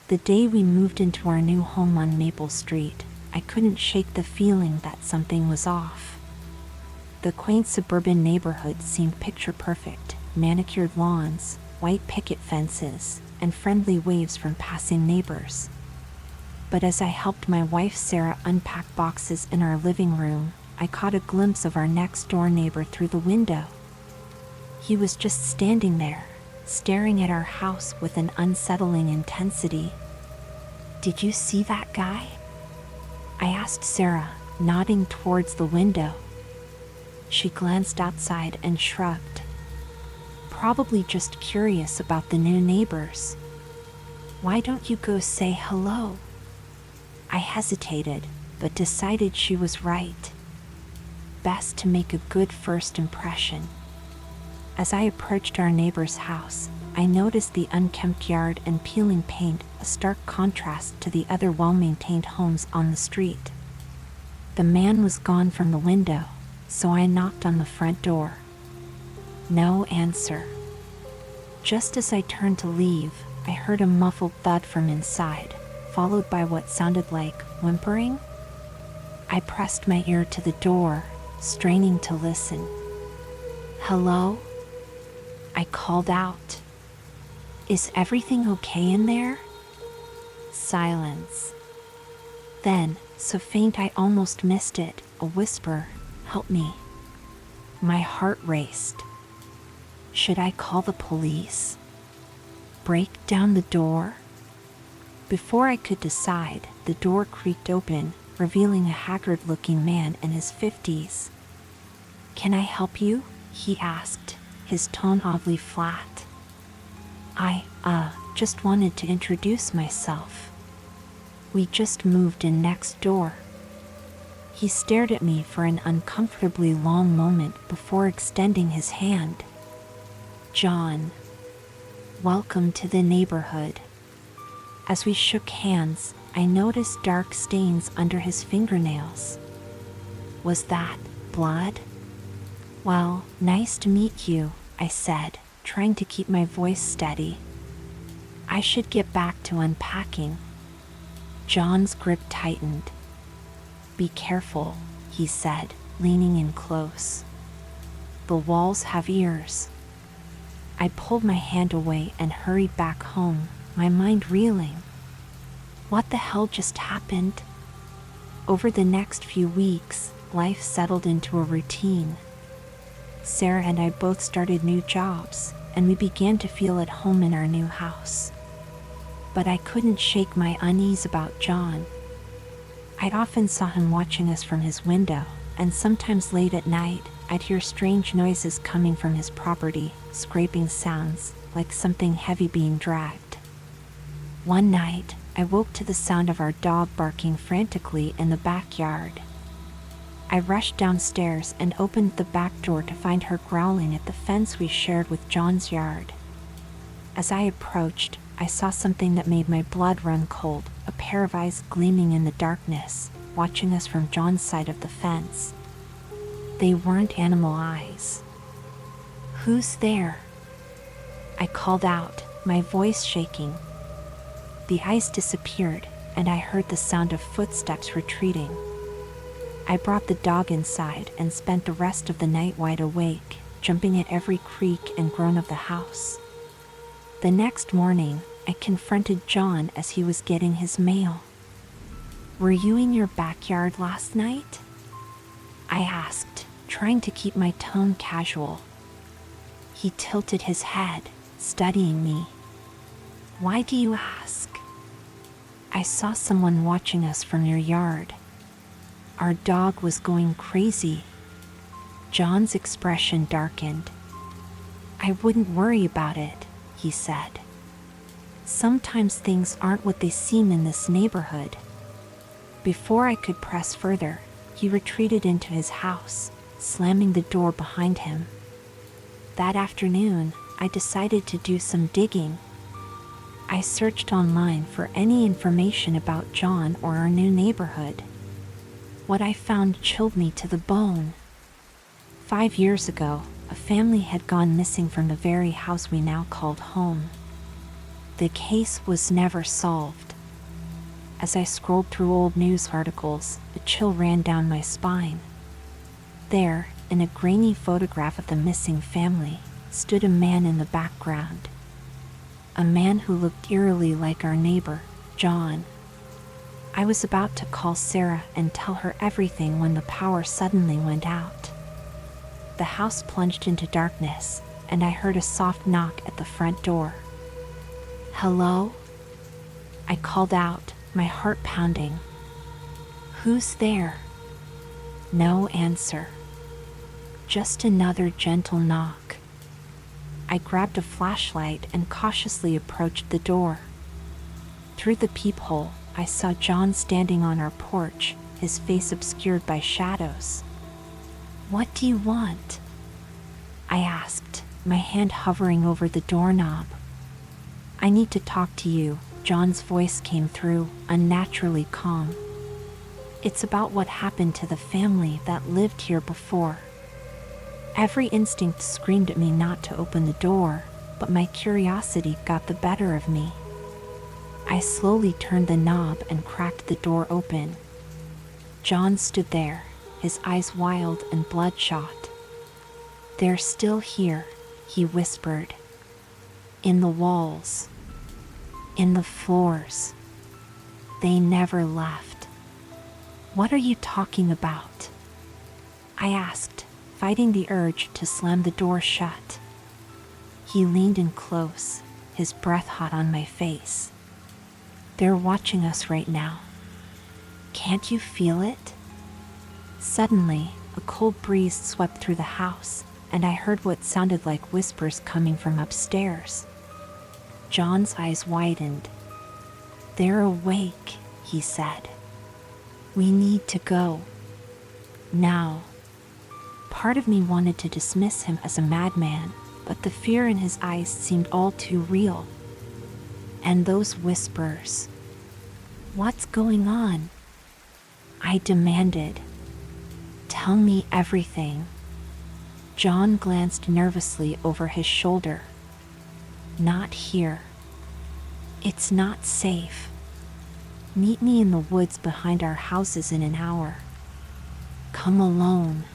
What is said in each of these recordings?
The day we moved into our new home on Maple Street, I couldn't shake the feeling that something was off. The quaint suburban neighborhood seemed picture perfect: manicured lawns, white picket fences, and friendly waves from passing neighbors. But as I helped my wife Sarah unpack boxes in our living room, I caught a glimpse of our next-door neighbor through the window. He was just standing there, staring at our house with an unsettling intensity. "Did you see that guy?" I asked Sarah, nodding towards the window. She glanced outside and shrugged. "Probably just curious about the new neighbors. Why don't you go say hello?" I hesitated, but decided she was right. Best to make a good first impression. As I approached our neighbor's house, I noticed the unkempt yard and peeling paint, a stark contrast to the other well-maintained homes on the street. The man was gone from the window, so I knocked on the front door. No answer. Just as I turned to leave, I heard a muffled thud from inside, followed by what sounded like whimpering. I pressed my ear to the door, straining to listen. "Hello?" I called out. "Is everything okay in there?" Silence. Then, so faint I almost missed it, a whisper, "Help me." My heart raced. Should I call the police? Break down the door? Before I could decide, the door creaked open, revealing a haggard-looking man in his 50s. "Can I help you?" he asked, his tone oddly flat. I just wanted to introduce myself. We just moved in next door." He stared at me for an uncomfortably long moment before extending his hand. "John. Welcome to the neighborhood." As we shook hands, I noticed dark stains under his fingernails. Was that blood? "Well, nice to meet you," I said, trying to keep my voice steady. "I should get back to unpacking." John's grip tightened. "Be careful," he said, leaning in close. "The walls have ears." I pulled my hand away and hurried back home, my mind reeling. What the hell just happened? Over the next few weeks, life settled into a routine. Sarah and I both started new jobs, and we began to feel at home in our new house. But I couldn't shake my unease about John. I often saw him watching us from his window, and sometimes late at night, I'd hear strange noises coming from his property, scraping sounds, like something heavy being dragged. One night, I woke to the sound of our dog barking frantically in the backyard. I rushed downstairs and opened the back door to find her growling at the fence we shared with John's yard. As I approached, I saw something that made my blood run cold, a pair of eyes gleaming in the darkness, watching us from John's side of the fence. They weren't animal eyes. "Who's there?" I called out, my voice shaking. The eyes disappeared, and I heard the sound of footsteps retreating. I brought the dog inside and spent the rest of the night wide awake, jumping at every creak and groan of the house. The next morning, I confronted John as he was getting his mail. "Were you in your backyard last night?" I asked, trying to keep my tone casual. He tilted his head, studying me. "Why do you ask?" "I saw someone watching us from your yard. Our dog was going crazy." John's expression darkened. "I wouldn't worry about it," he said. "Sometimes things aren't what they seem in this neighborhood." Before I could press further, he retreated into his house, slamming the door behind him. That afternoon, I decided to do some digging. I searched online for any information about John or our new neighborhood. What I found chilled me to the bone. 5 years ago, a family had gone missing from the very house we now called home. The case was never solved. As I scrolled through old news articles, a chill ran down my spine. There, in a grainy photograph of the missing family, stood a man in the background. A man who looked eerily like our neighbor, John. I was about to call Sarah and tell her everything when the power suddenly went out. The house plunged into darkness, and I heard a soft knock at the front door. "Hello?" I called out, my heart pounding. "Who's there?" No answer. Just another gentle knock. I grabbed a flashlight and cautiously approached the door. Through the peephole, I saw John standing on our porch, his face obscured by shadows. "What do you want?" I asked, my hand hovering over the doorknob. "I need to talk to you," John's voice came through, unnaturally calm. "It's about what happened to the family that lived here before." Every instinct screamed at me not to open the door, but my curiosity got the better of me. I slowly turned the knob and cracked the door open. John stood there, his eyes wild and bloodshot. "They're still here," he whispered. "In the walls. In the floors. They never left." "What are you talking about?" I asked, fighting the urge to slam the door shut. He leaned in close, his breath hot on my face. "They're watching us right now. Can't you feel it?" Suddenly, a cold breeze swept through the house, and I heard what sounded like whispers coming from upstairs. John's eyes widened. "They're awake," he said. "We need to go. Now." Part of me wanted to dismiss him as a madman, but the fear in his eyes seemed all too real. And those whispers. "What's going on?" I demanded. "Tell me everything." John glanced nervously over his shoulder. "Not here. It's not safe. Meet me in the woods behind our houses in an hour. Come alone."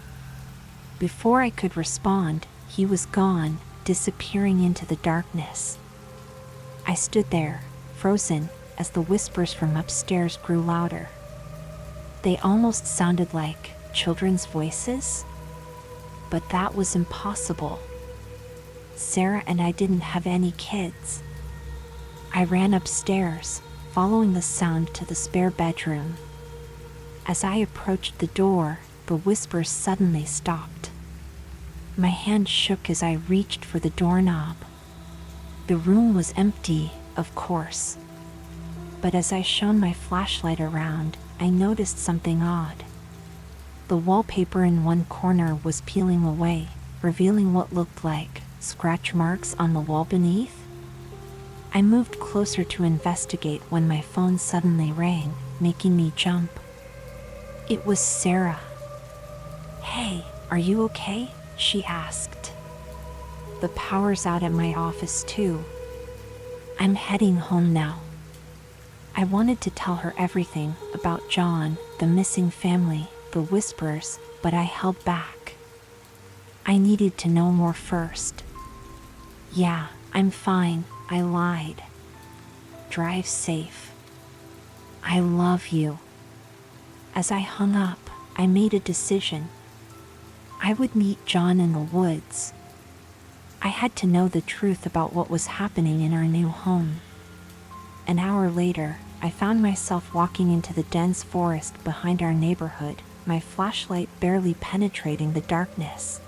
Before I could respond, he was gone, disappearing into the darkness. I stood there, frozen, as the whispers from upstairs grew louder. They almost sounded like children's voices, but that was impossible. Sarah and I didn't have any kids. I ran upstairs, following the sound to the spare bedroom. As I approached the door, the whispers suddenly stopped. My hand shook as I reached for the doorknob. The room was empty, of course. But as I shone my flashlight around, I noticed something odd. The wallpaper in one corner was peeling away, revealing what looked like scratch marks on the wall beneath. I moved closer to investigate when my phone suddenly rang, making me jump. It was Sarah. "Hey, are you okay?" she asked. "The power's out at my office too. I'm heading home now." I wanted to tell her everything about John, the missing family, the whispers, but I held back. I needed to know more first. "Yeah, I'm fine," I lied. "Drive safe. I love you." As I hung up, I made a decision. I would meet John in the woods. I had to know the truth about what was happening in our new home. An hour later, I found myself walking into the dense forest behind our neighborhood, my flashlight barely penetrating the darkness.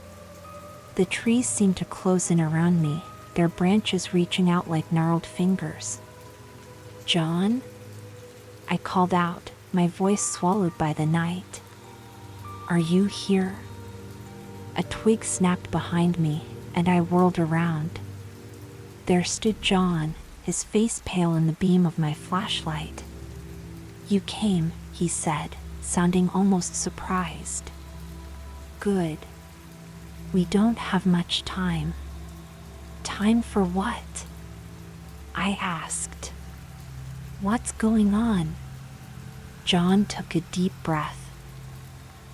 The trees seemed to close in around me, their branches reaching out like gnarled fingers. "John?" I called out, my voice swallowed by the night. "Are you here?" A twig snapped behind me, and I whirled around. There stood John, his face pale in the beam of my flashlight. "You came," he said, sounding almost surprised. "Good. We don't have much time." "Time for what?" I asked. "What's going on?" John took a deep breath.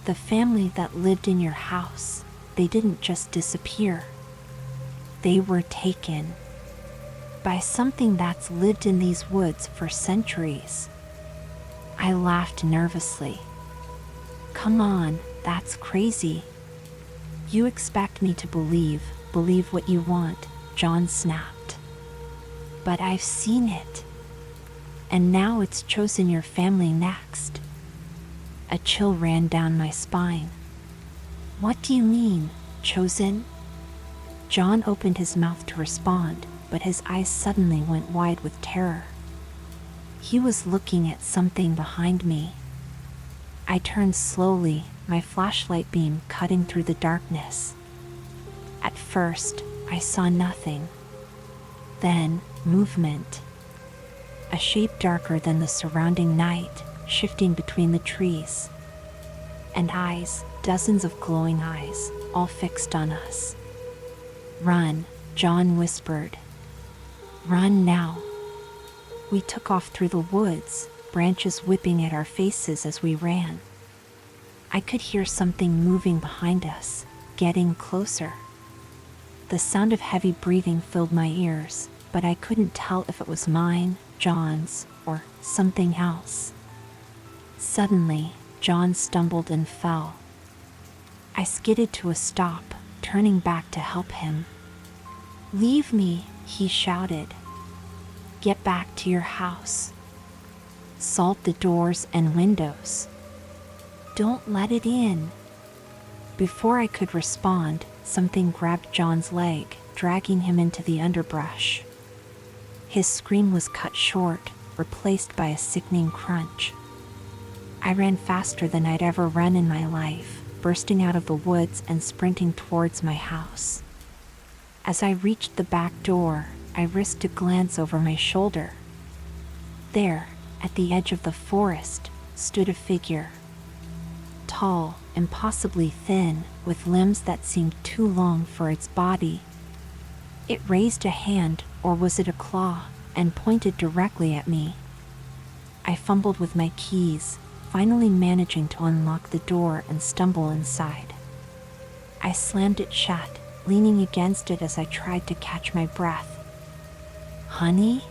"The family that lived in your house, they didn't just disappear. They were taken by something that's lived in these woods for centuries." I laughed nervously. "Come on, that's crazy. You expect me to believe what you want," John snapped. "But I've seen it. And now it's chosen your family next." A chill ran down my spine. "What do you mean, chosen?" John opened his mouth to respond, but his eyes suddenly went wide with terror. He was looking at something behind me. I turned slowly, my flashlight beam cutting through the darkness. At first, I saw nothing. Then, movement. A shape darker than the surrounding night, shifting between the trees. And eyes, dozens of glowing eyes, all fixed on us. "Run," John whispered. "Run now." We took off through the woods, branches whipping at our faces as we ran. I could hear something moving behind us, getting closer. The sound of heavy breathing filled my ears, but I couldn't tell if it was mine, John's, or something else. Suddenly, John stumbled and fell. I skidded to a stop, turning back to help him. "Leave me," he shouted. "Get back to your house. Salt the doors and windows. Don't let it in." Before I could respond, something grabbed John's leg, dragging him into the underbrush. His scream was cut short, replaced by a sickening crunch. I ran faster than I'd ever run in my life, bursting out of the woods and sprinting towards my house. As I reached the back door, I risked a glance over my shoulder. There, at the edge of the forest, stood a figure. Tall, impossibly thin, with limbs that seemed too long for its body. It raised a hand, or was it a claw, and pointed directly at me. I fumbled with my keys, finally managing to unlock the door and stumble inside. I slammed it shut, leaning against it as I tried to catch my breath. "Honey?"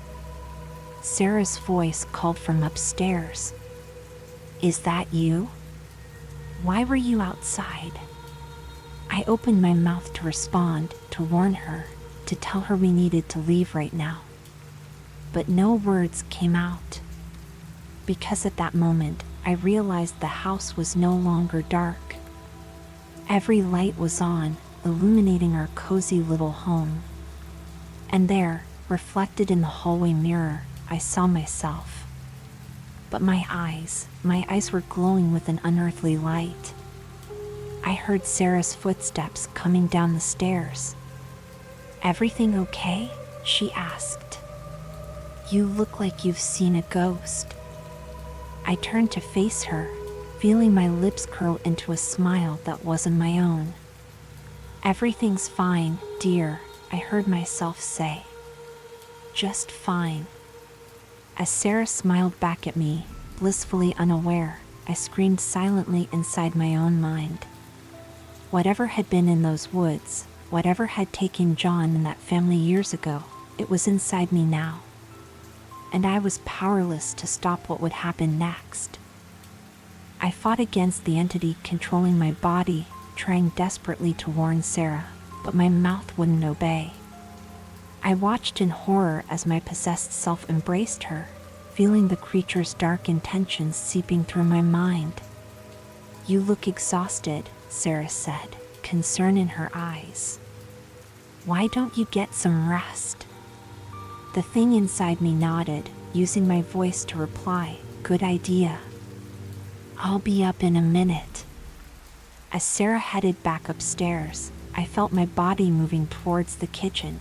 Sarah's voice called from upstairs. "Is that you? Why were you outside?" I opened my mouth to respond, to warn her, to tell her we needed to leave right now. But no words came out. Because at that moment, I realized the house was no longer dark. Every light was on, illuminating our cozy little home. And there, reflected in the hallway mirror, I saw myself. But my eyes were glowing with an unearthly light. I heard Sarah's footsteps coming down the stairs. "Everything okay?" she asked. "You look like you've seen a ghost." I turned to face her, feeling my lips curl into a smile that wasn't my own. "Everything's fine, dear," I heard myself say. "Just fine." As Sarah smiled back at me, blissfully unaware, I screamed silently inside my own mind. Whatever had been in those woods, whatever had taken John and that family years ago, it was inside me now. And I was powerless to stop what would happen next. I fought against the entity controlling my body, trying desperately to warn Sarah, but my mouth wouldn't obey. I watched in horror as my possessed self embraced her, feeling the creature's dark intentions seeping through my mind. "You look exhausted," Sarah said, concern in her eyes. "Why don't you get some rest?" The thing inside me nodded, using my voice to reply, "Good idea. I'll be up in a minute." As Sarah headed back upstairs, I felt my body moving towards the kitchen.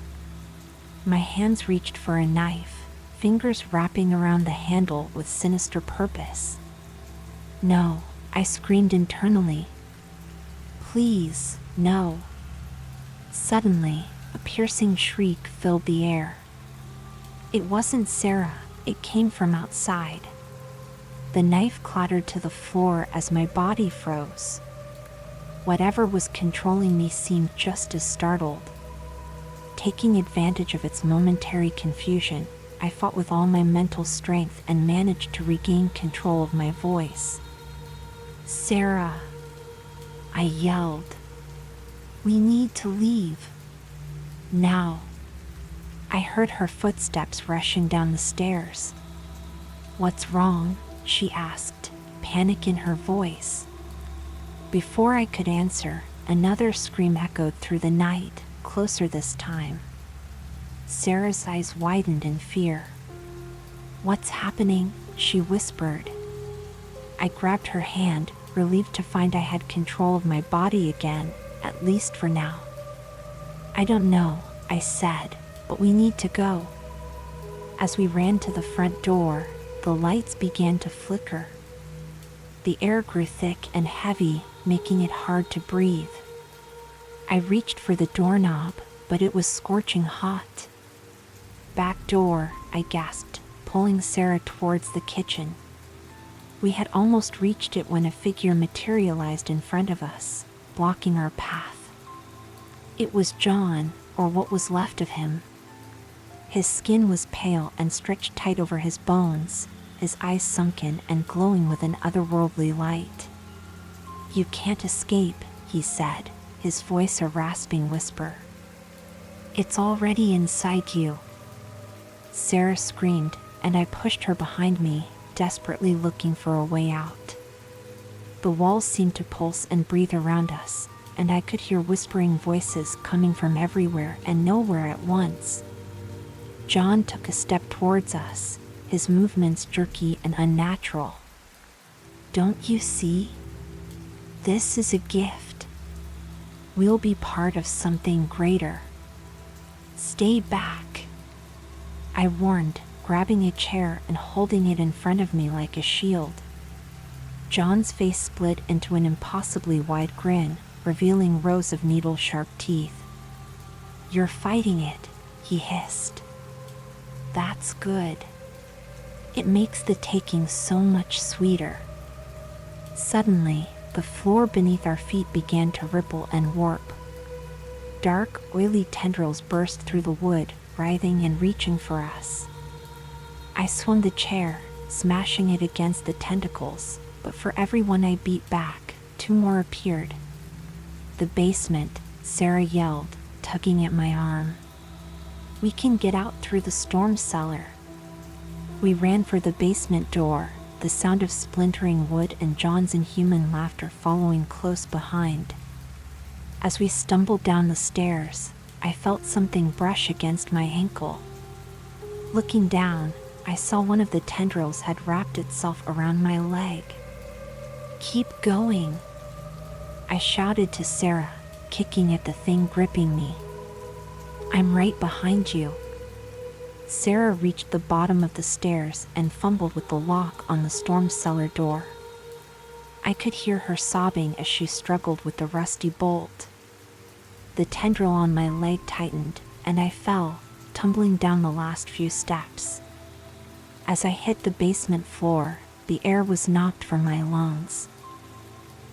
My hands reached for a knife, fingers wrapping around the handle with sinister purpose. "No," I screamed internally. "Please, no." Suddenly, a piercing shriek filled the air. It wasn't Sarah, it came from outside. The knife clattered to the floor as my body froze. Whatever was controlling me seemed just as startled. Taking advantage of its momentary confusion, I fought with all my mental strength and managed to regain control of my voice. "Sarah," I yelled. "We need to leave. Now." I heard her footsteps rushing down the stairs. "What's wrong?" she asked, panic in her voice. Before I could answer, another scream echoed through the night, closer this time. Sarah's eyes widened in fear. "What's happening?" she whispered. I grabbed her hand, relieved to find I had control of my body again, at least for now. "I don't know," I said, "but we need to go." As we ran to the front door, the lights began to flicker. The air grew thick and heavy, making it hard to breathe. I reached for the doorknob, but it was scorching hot. "Back door," I gasped, pulling Sarah towards the kitchen. We had almost reached it when a figure materialized in front of us, blocking our path. It was John, or what was left of him. His skin was pale and stretched tight over his bones, his eyes sunken and glowing with an otherworldly light. "You can't escape," he said, his voice a rasping whisper. "It's already inside you." Sarah screamed, and I pushed her behind me, desperately looking for a way out. The walls seemed to pulse and breathe around us, and I could hear whispering voices coming from everywhere and nowhere at once. John took a step towards us, his movements jerky and unnatural. "Don't you see? This is a gift. We'll be part of something greater. Stay back," I warned, grabbing a chair and holding it in front of me like a shield. John's face split into an impossibly wide grin, revealing rows of needle-sharp teeth. "You're fighting it," he hissed. "That's good. It makes the taking so much sweeter." Suddenly, the floor beneath our feet began to ripple and warp. Dark, oily tendrils burst through the wood, writhing and reaching for us. I swung the chair, smashing it against the tentacles, but for every one I beat back, two more appeared. "The basement," Sarah yelled, tugging at my arm. "We can get out through the storm cellar." We ran for the basement door, the sound of splintering wood and John's inhuman laughter following close behind. As we stumbled down the stairs, I felt something brush against my ankle. Looking down, I saw one of the tendrils had wrapped itself around my leg. "Keep going," I shouted to Sarah, kicking at the thing gripping me. "I'm right behind you." Sarah reached the bottom of the stairs and fumbled with the lock on the storm cellar door. I could hear her sobbing as she struggled with the rusty bolt. The tendril on my leg tightened, and I fell, tumbling down the last few steps. As I hit the basement floor, the air was knocked from my lungs.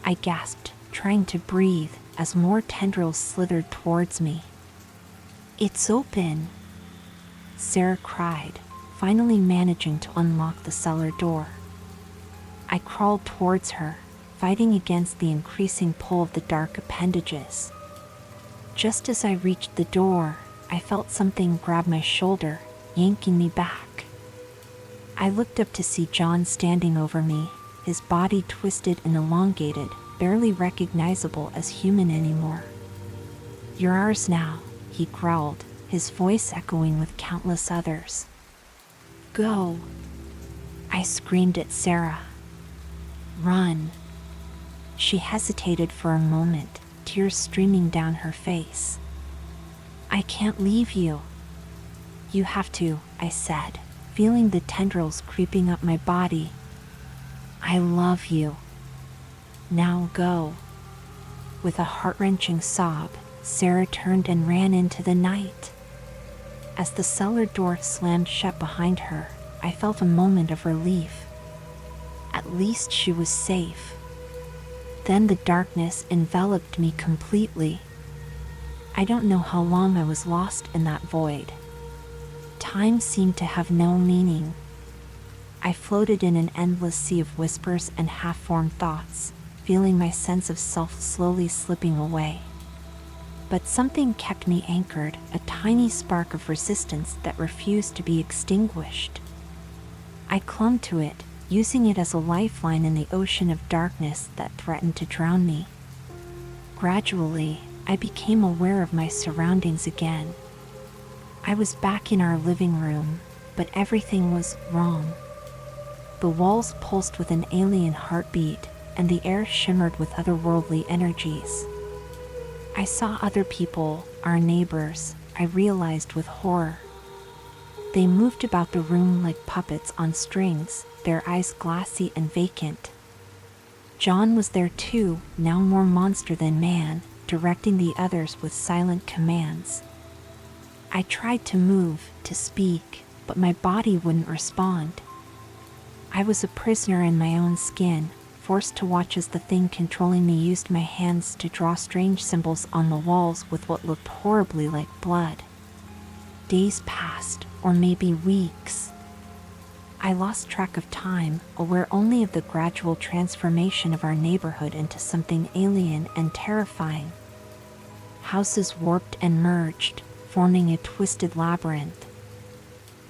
I gasped, trying to breathe, as more tendrils slithered towards me. "It's open," Sarah cried, finally managing to unlock the cellar door. I crawled towards her, fighting against the increasing pull of the dark appendages. Just as I reached the door, I felt something grab my shoulder, yanking me back. I looked up to see John standing over me, his body twisted and elongated, barely recognizable as human anymore. "You're ours now," he growled, his voice echoing with countless others. "Go," I screamed at Sarah. "Run." She hesitated for a moment, tears streaming down her face. "I can't leave you." "You have to," I said, feeling the tendrils creeping up my body. "I love you. Now go." With a heart-wrenching sob, Sarah turned and ran into the night. As the cellar door slammed shut behind her, I felt a moment of relief. At least she was safe. Then the darkness enveloped me completely. I don't know how long I was lost in that void. Time seemed to have no meaning. I floated in an endless sea of whispers and half-formed thoughts, feeling my sense of self slowly slipping away. But something kept me anchored, a tiny spark of resistance that refused to be extinguished. I clung to it, using it as a lifeline in the ocean of darkness that threatened to drown me. Gradually, I became aware of my surroundings again. I was back in our living room, but everything was wrong. The walls pulsed with an alien heartbeat, and the air shimmered with otherworldly energies. I saw other people, our neighbors, I realized with horror. They moved about the room like puppets on strings, their eyes glassy and vacant. John was there too, now more monster than man, directing the others with silent commands. I tried to move, to speak, but my body wouldn't respond. I was a prisoner in my own skin, forced to watch as the thing controlling me used my hands to draw strange symbols on the walls with what looked horribly like blood. Days passed, or maybe weeks. I lost track of time, aware only of the gradual transformation of our neighborhood into something alien and terrifying. Houses warped and merged, forming a twisted labyrinth.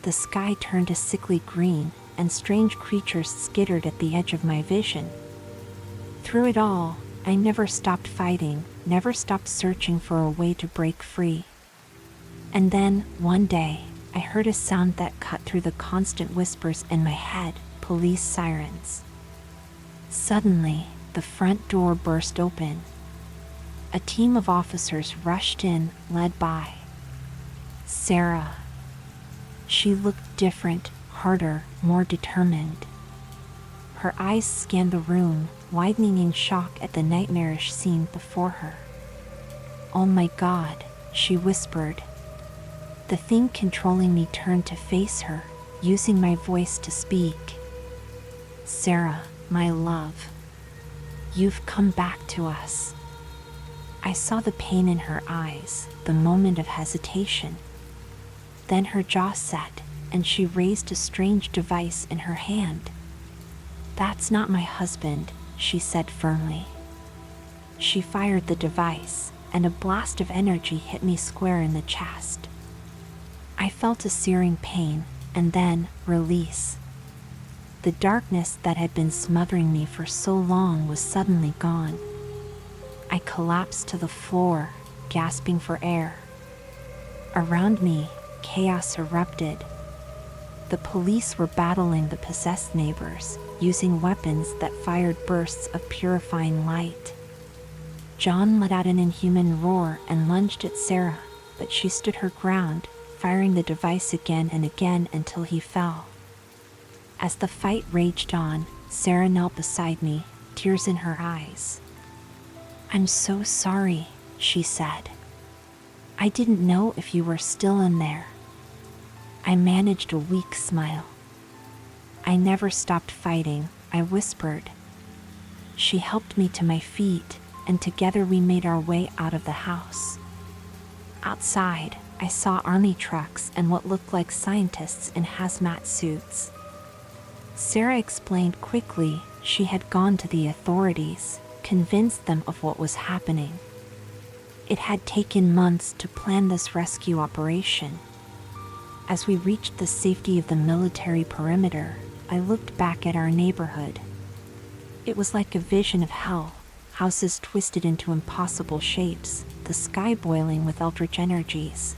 The sky turned a sickly green, and strange creatures skittered at the edge of my vision. Through it all, I never stopped fighting, never stopped searching for a way to break free. And then, one day, I heard a sound that cut through the constant whispers in my head, police sirens. Suddenly, the front door burst open. A team of officers rushed in, led by Sarah. She looked different, harder, more determined. Her eyes scanned the room, widening in shock at the nightmarish scene before her. "Oh my God," she whispered. The thing controlling me turned to face her, using my voice to speak. "Sarah, my love. You've come back to us." I saw the pain in her eyes, the moment of hesitation. Then her jaw set, and she raised a strange device in her hand. "That's not my husband," she said firmly. She fired the device, and a blast of energy hit me square in the chest. I felt a searing pain, and then release. The darkness that had been smothering me for so long was suddenly gone. I collapsed to the floor, gasping for air. Around me, chaos erupted. The police were battling the possessed neighbors, using weapons that fired bursts of purifying light. John let out an inhuman roar and lunged at Sarah, but she stood her ground, firing the device again and again until he fell. As the fight raged on, Sarah knelt beside me, tears in her eyes. "I'm so sorry," she said. "I didn't know if you were still in there." I managed a weak smile. "I never stopped fighting," I whispered. She helped me to my feet, and together we made our way out of the house. Outside, I saw army trucks and what looked like scientists in hazmat suits. Sarah explained quickly she had gone to the authorities, convinced them of what was happening. It had taken months to plan this rescue operation. As we reached the safety of the military perimeter, I looked back at our neighborhood. It was like a vision of hell, houses twisted into impossible shapes, the sky boiling with eldritch energies.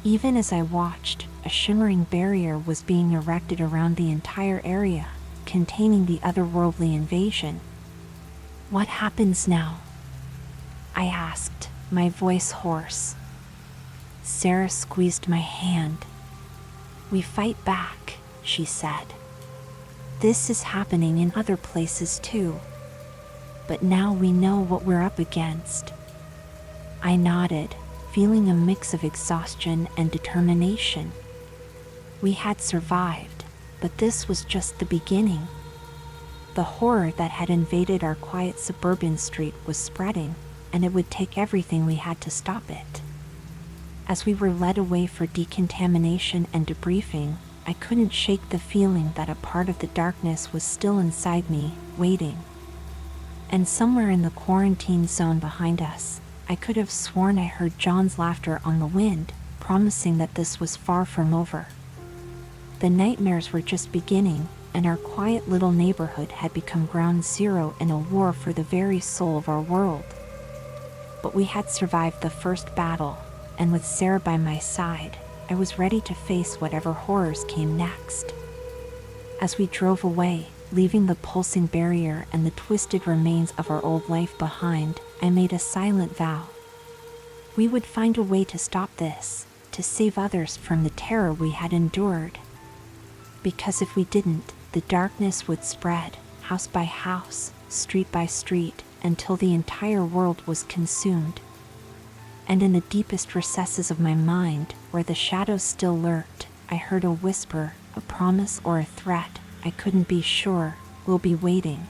Even as I watched, a shimmering barrier was being erected around the entire area, containing the otherworldly invasion. "What happens now?" I asked, my voice hoarse. Sarah squeezed my hand. "We fight back," she said. "This is happening in other places too. But now we know what we're up against." I nodded, feeling a mix of exhaustion and determination. We had survived, but this was just the beginning. The horror that had invaded our quiet suburban street was spreading, and it would take everything we had to stop it. As we were led away for decontamination and debriefing, I couldn't shake the feeling that a part of the darkness was still inside me, waiting. And somewhere in the quarantine zone behind us, I could have sworn I heard John's laughter on the wind, promising that this was far from over. The nightmares were just beginning, and our quiet little neighborhood had become ground zero in a war for the very soul of our world. But we had survived the first battle, and with Sarah by my side, I was ready to face whatever horrors came next. As we drove away, leaving the pulsing barrier and the twisted remains of our old life behind, I made a silent vow. We would find a way to stop this, to save others from the terror we had endured. Because if we didn't, the darkness would spread, house by house, street by street, until the entire world was consumed. And in the deepest recesses of my mind, where the shadows still lurked, I heard a whisper, a promise or a threat, I couldn't be sure. We'll be waiting.